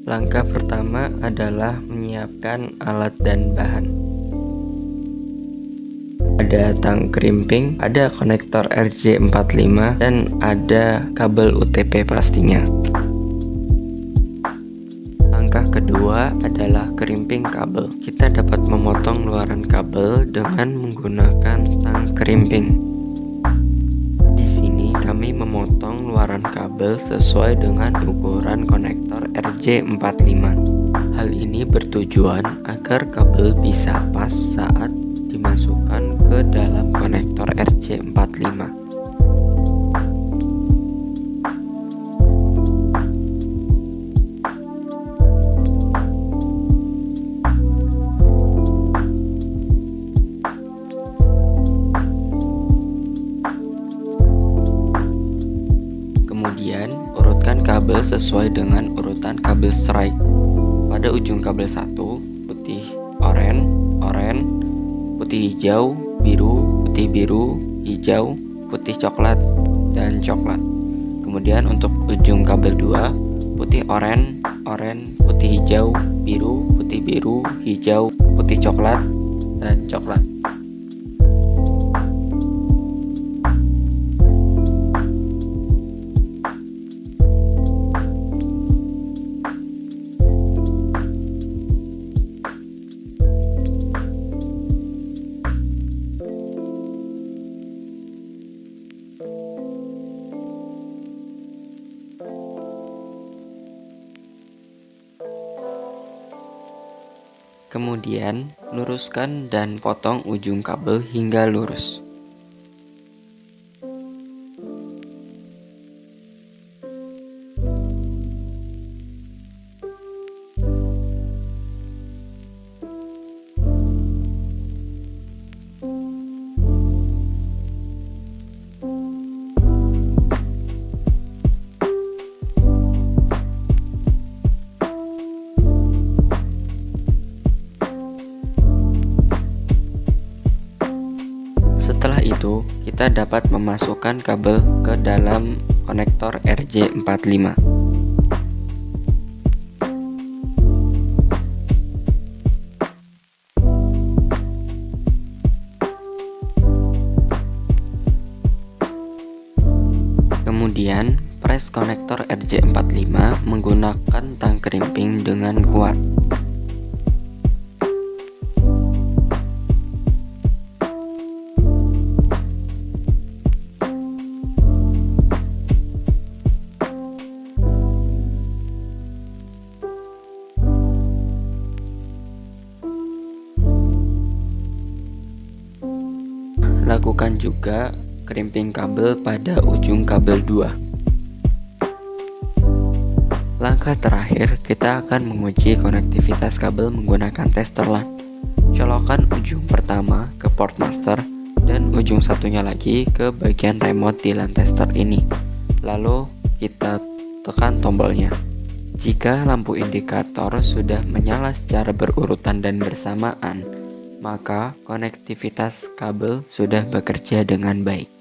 Langkah pertama adalah menyiapkan alat dan bahan. Ada tang krimping, ada konektor RJ45, dan ada kabel UTP pastinya. Langkah kedua adalah krimping kabel. Kita dapat memotong luaran kabel dengan menggunakan tang krimping. Di sini kami memotong luaran kabel sesuai dengan ukuran konektor RJ45. Hal ini bertujuan agar kabel bisa pas saat dimasukkan ke dalam konektor RJ45. Kemudian, urutkan kabel sesuai dengan urutan kabel strike. Pada ujung kabel 1, putih oranye, putih hijau, biru, putih biru, hijau, putih coklat, dan coklat. Kemudian untuk ujung kabel 2, putih oranye, putih hijau, biru, putih biru, hijau, putih coklat, dan coklat. Kemudian, luruskan dan potong ujung kabel hingga lurus. Setelah itu, kita dapat memasukkan kabel ke dalam konektor RJ45. Kemudian, pres konektor RJ45 menggunakan tang krimping dengan kuat. Lakukan juga krimping kabel pada ujung kabel 2. Langkah terakhir, kita akan menguji konektivitas kabel menggunakan tester LAN. Colokkan ujung pertama ke port master dan ujung satunya lagi ke bagian remote di LAN tester ini. Lalu kita tekan tombolnya. Jika lampu indikator sudah menyala secara berurutan dan bersamaan, maka konektivitas kabel sudah bekerja dengan baik.